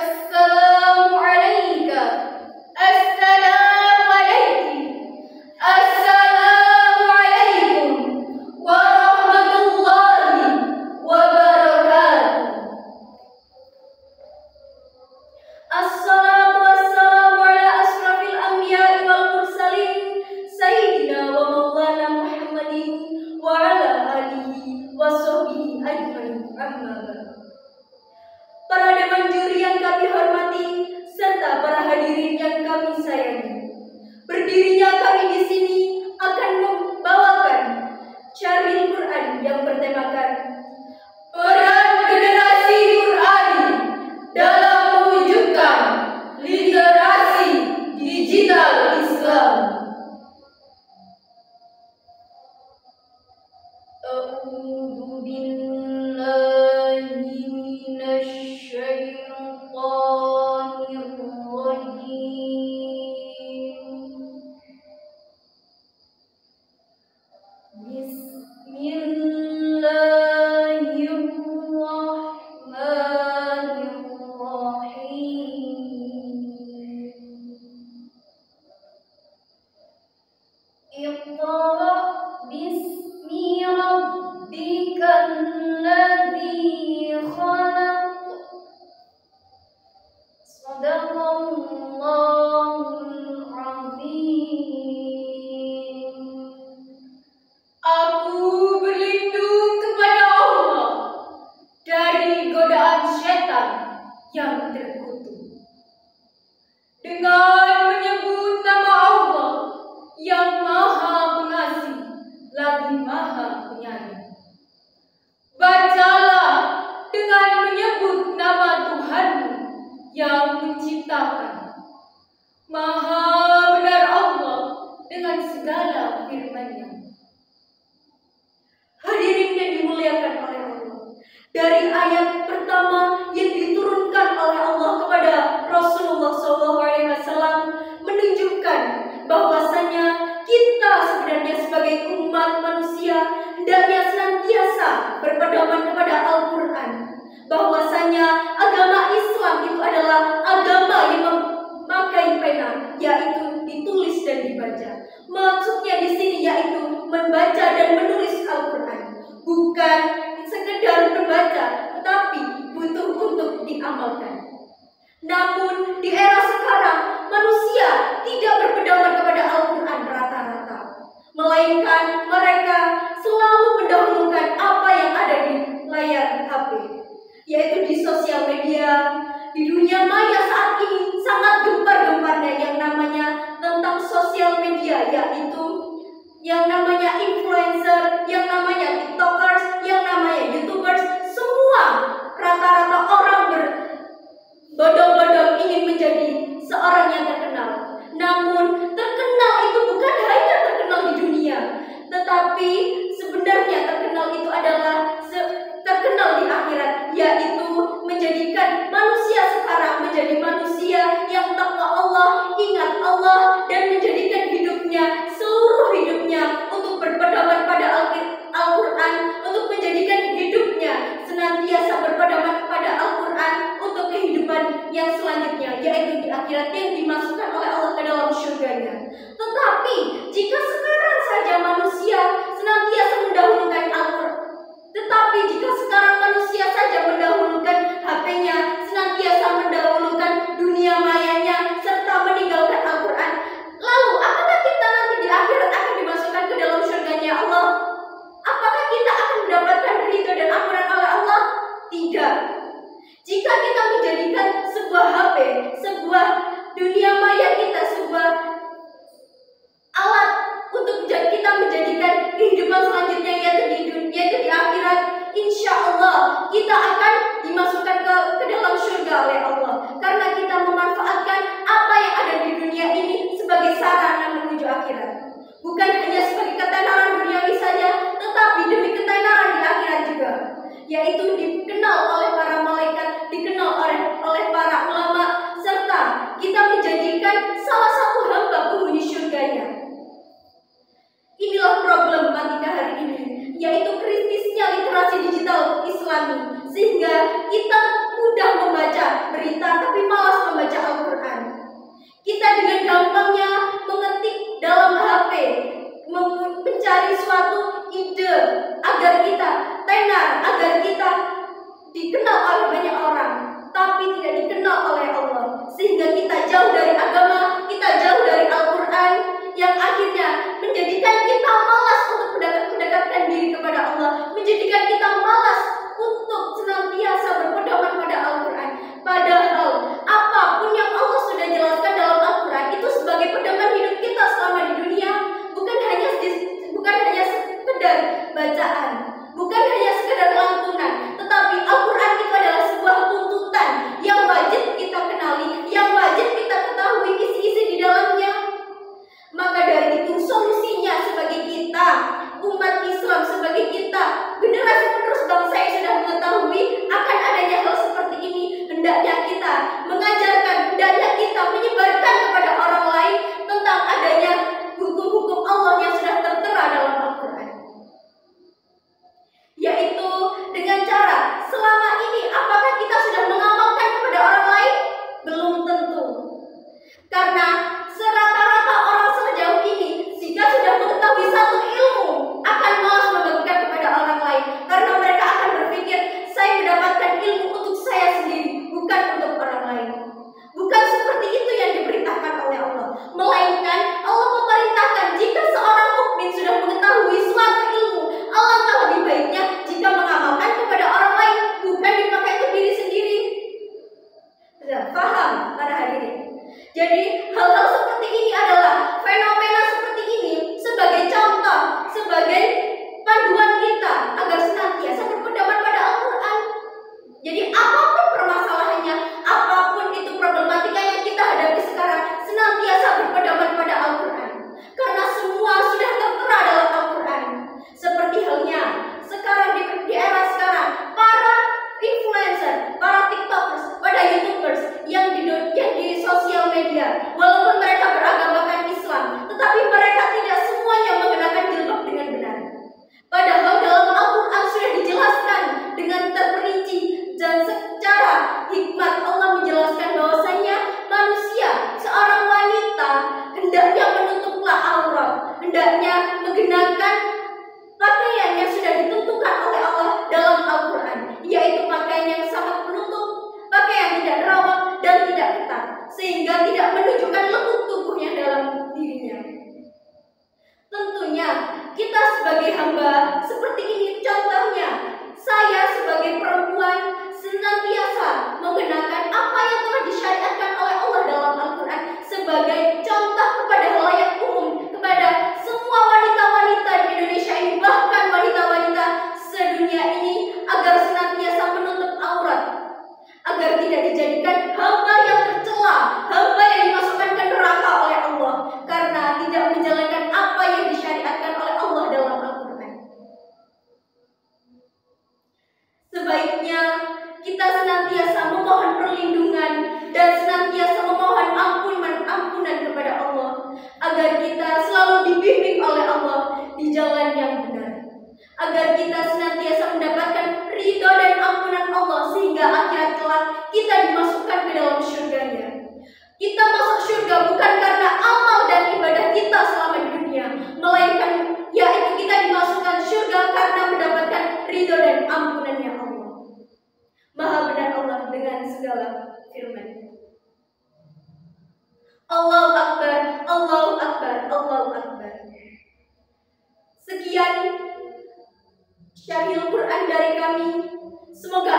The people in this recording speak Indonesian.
Assalamu alayka, assalamu alayki, assalamu alaykum warahmatullahi wabarakatuh. Assalatu wassalamu ala asrafil anbiya'i wal mursalin sayyidina wa maulana Muhammadin wa ala alihi wa sahbihi ajmain, amma ba'du. Para dewan juri yang kami hormati serta para hadirin yang kami sayangi, berdirinya kami di sini akan membawakan Syarhil Quran yang bertemakan peran generasi Qurani dalam mewujudkan literasi digital Islam. A'udzu billahi minasy syaitonir rajim. Bismillahirrahmanirrahim. Iqra bismi rabbikal ladzi khalaq. Shadaqallahul azim. Aku berlindung kepada Allah dari godaan setan yang terkutuk dengan menyebut nama Allah yang Maha Pengasih lagi Maha Penyayang. Bacalah dengan menyebut nama Tuhanmu yang menciptakan. Maha benar Allah dengan segala firman-Nya. Hadirin yang dimuliakan oleh Allah, dari ayat pertama yang diturunkan oleh Allah kepada Rasulullah SAW menunjukkan bahwasannya kita sebenarnya sebagai umat manusia hendaknya senantiasa berpedoman kepada Al-Quran. Bahwasannya agama Islam itu adalah agama yang memakai pena, yaitu ditulis dan dibaca. Maksudnya di sini yaitu membaca dan menulis Al-Quran, bukan sekedar membaca, tetapi butuh untuk diamalkan. Namun di era sekarang manusia tidak berpedoman kepada Al-Quran rata-rata, melainkan mereka selalu mendahulukan apa yang ada di layar HP, yaitu di sosial media. Di dunia maya saat ini sangat gempar-gemparnya yang namanya tentang sosial media, yaitu yang namanya influencer, yang namanya tiktokers, yang namanya youtubers. Semua rata-rata orang berbondong-bondong ingin menjadi seorang yang terkenal. Namun terkenal itu bukan hanya terkenal di dunia, tetapi sebenarnya terkenal itu adalah terkenal di akhirat, yaitu menjadikan manusia sekarang menjadi manusia yang takwa Allah, ingat Allah, dan menjadikan hidupnya, seluruh hidupnya untuk berpedoman pada Al-Quran, untuk menjadikan hidupnya senantiasa berpedoman pada Al-Quran untuk kehidupan yang selanjutnya, yaitu di akhirat yang dimasukkan oleh Allah ke dalam surganya. Tetapi jika sekarang saja manusia senantiasa mendahulukan Al-Quran, tetapi jika sekarang manusia saja mendahulukan HP-nya, senantiasa mendahulukan dunia mayanya, serta meninggalkan Al-Quran, lalu apakah kita nanti di akhirat akan dimasukkan ke dalam surganya Allah? Apakah kita akan mendapatkan ridho dan ampunan oleh Allah? Tidak. Jika kita menjadikan sebuah HP, sebuah dunia maya kita, sebuah alat untuk kita menjadikan kehidupan selanjutnya yaitu di akhirat, insya Allah kita akan dimasukkan ke dalam surga oleh Allah, karena kita memanfaatkan apa yang ada di dunia ini sebagai sarana menuju akhirat, bukan hanya sebagai ketenaran duniawi saja, tetapi demi ketenaran di akhirat juga, yaitu dikenal oleh para malaikat, dikenal oleh para ulama, serta kita menjadi agar kita tenar, agar kita dikenal oleh banyak orang, tapi tidak dikenal oleh Allah, sehingga kita jauh dari agama, kita jauh dari Al-Quran, yang akhirnya menjadikan kita malas untuk mendekatkan diri kepada Allah, menjadikan kita malas untuk senantiasa berpedoman pada Al-Quran. Padahal apapun yang Allah sudah jelaskan dalam Al-Quran itu sebagai pedoman hidup kita selama di dunia, bukan hanya sekedar bacaan, bukan hanya sekedar lantunan, tetapi Al-Quran itu adalah sebuah tuntutan yang wajib kita kenali, yang wajib kita ketahui isi-isi di dalamnya. Maka dari itu solusinya sebagai kita, umat Islam, sebagai kita, generasi penerus bangsa yang sudah mengetahui akan adanya hal seperti ini, hendaknya kita mengajarkan, hendaknya kita menyebarkan kepada orang lain tentang adanya hukum-hukum Allah yang sudah tertera dalam Al-Quran. Yaitu dengan cara, selama ini apakah kita sudah mengamalkan kepada orang lain? Belum tentu. Karena serata-rata orang sejauh ini, jika sudah mengetahui satu ilmu, akan malas membagikan kepada orang lain, karena mereka akan berpikir, saya mendapatkan ilmu untuk saya sendiri, bukan untuk orang lain. Bukan seperti itu yang diberitakan oleh Allah, melainkan Allah memerintahkan jika seorang mukmin sudah mengetahui suatu ilmu, alangkah lebih baiknya jika mengamalkan kepada orang lain, bukan dipakai untuk diri sendiri. Sudah paham para hadirin? Jadi hal-hal seperti ini adalah fenomena seperti ini sebagai contoh, sebagai panduan kita agar senantiasa berpedoman pada Al-Quran. Jadi apapun permasalahannya, apapun itu problematika yang kita hadapi sekarang, senantiasa berpedoman pada Al-Quran. Karena semua sudah tertera dalam Al-Quran. Seperti halnya sekarang di era sekarang, para influencer, para tiktokers, pada youtubers yang di sosial media, walaupun mereka beragamakan Islam, tetapi mereka tidak semuanya menggunakan jilbab dengan benar. Padahal dalam Al-Quran sudah dijelaskan dengan terperinci dan secara hikmat. Allah menjelaskan bahwasanya manusia, seorang wanita, hendaknya menutuplah aurat, hendaknya menggunakan pakaian yang sudah ditentukan oleh Allah dalam Al-Quran, yaitu pakaian yang sangat menutup, pakaian tidak rawat dan tidak ketat, sehingga tidak menunjukkan lekuk tubuhnya dalam dirinya. Tentunya kita sebagai hamba seperti ini, contohnya saya sebagai perempuan senantiasa menggunakan apa yang telah disyariatkan oleh Allah dalam Al-Quran sebagai contoh kepada halayak umum, kepada semua wanita-wanita di Indonesia ini, bahkan wanita-wanita sedunia ini, agar senantiasa menutup aurat, agar tidak dijadikan hamba yang tercela, hamba yang dimasukkan ke neraka oleh Allah karena tidak menjalankan apa yang disyariatkan oleh Allah dalam Al-Quran. Sebaiknya kita senantiasa memohon perlindungan dan senantiasa memohon ampunan kepada Allah, agar kita selalu dibimbing oleh Allah di jalan yang benar, agar kita senantiasa mendapatkan ridho dan ampunan Allah, sehingga akhirat kelak kita dimasukkan ke dalam surganya. Kita masuk surga bukan karena amal dan ibadah kita selama di dunia, melainkan yaitu kita dimasukkan surga karena mendapatkan ridho dan ampunannya Allah. Maha benar Allah dengan segala firman. Allahu Akbar, Allahu Akbar, Allahu Akbar. Sekian syarhil Quran dari kami. Semoga